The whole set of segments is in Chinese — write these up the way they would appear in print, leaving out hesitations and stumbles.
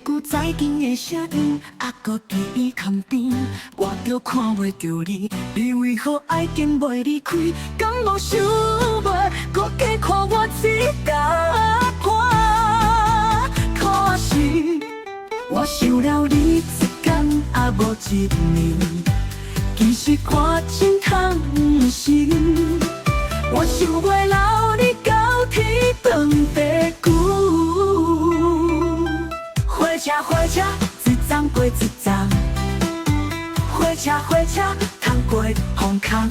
句再近的声音，还搁伫伊空边，我着看袂着你，你为何爱紧袂离开？敢无想袂，搁加看我一搭破？可惜我想了你一天，也无一年，其实我真痛心。我想袂留你到天长地久。火车，一站过一站，火车，通过风空。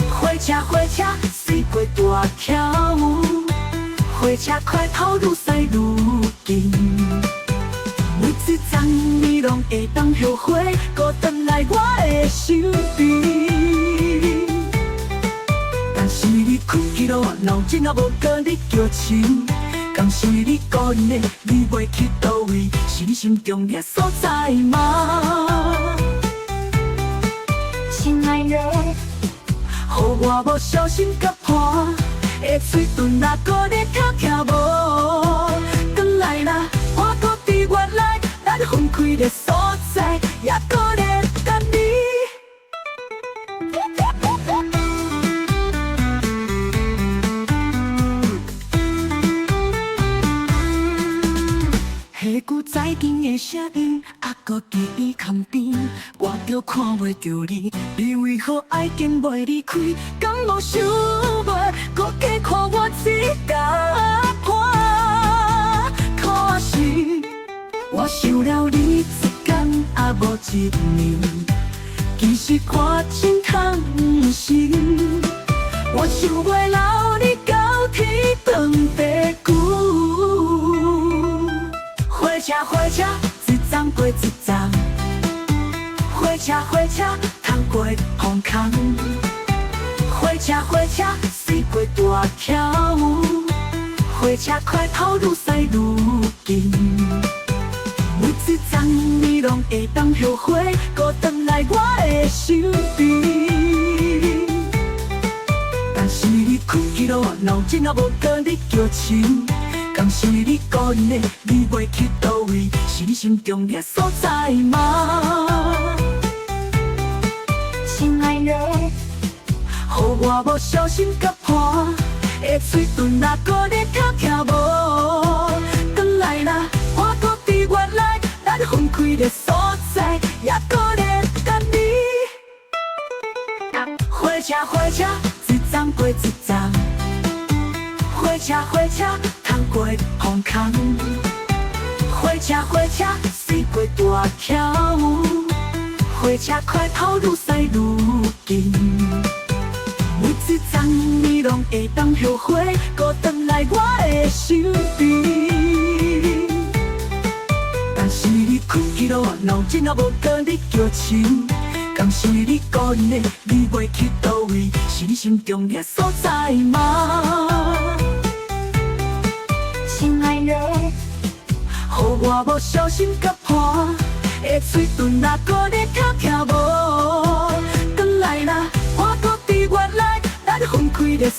火车，驶过大桥，火车快跑愈驶愈近。每一站你拢会当后悔，搁转来我的身边。但是你开去了，脑筋也无跟你叫亲。敢是你个人的，你袂去倒位，是你心中的所在吗？亲爱的，乎我无小心甲破，的嘴唇也搁咧跳舞。转来啦，我搁伫原来咱分开的所在，也搁咧等你。迄句再近的声音，还搁伫伊空边，我着看袂着你，你为何爱紧袂离开？敢无想袂，搁加看我一搭破？可惜我想了你一天，也无一年，其实我真痛心。我想袂留你到天长地久。火车，一站过一站，火车，通过风空。火车，驶过大桥，火车快跑愈驶愈近。每一站你拢会当后悔，搁转来我的身边。但是你开去了，脑筋也无跟你叫亲。敢是你个人的，你袂去倒位，是你心中的所在吗？亲爱的，乎我无小心甲破，的嘴唇也搁咧跳舞。转来啦，我搁伫原来咱分开的所在，也搁咧等你。火车，一站过一站，火车，通过风空。火车，驶过大桥，火车快跑愈驶愈近。每一站你拢会当后悔，搁转来我的身边。但是你开去了，脑筋也无跟你叫亲。敢是你个人的，你袂去倒位，是你心中的所在吗？亲爱的，乎我无小心甲破，的嘴唇也搁咧跳舞。转来啦，我搁伫原来咱分开的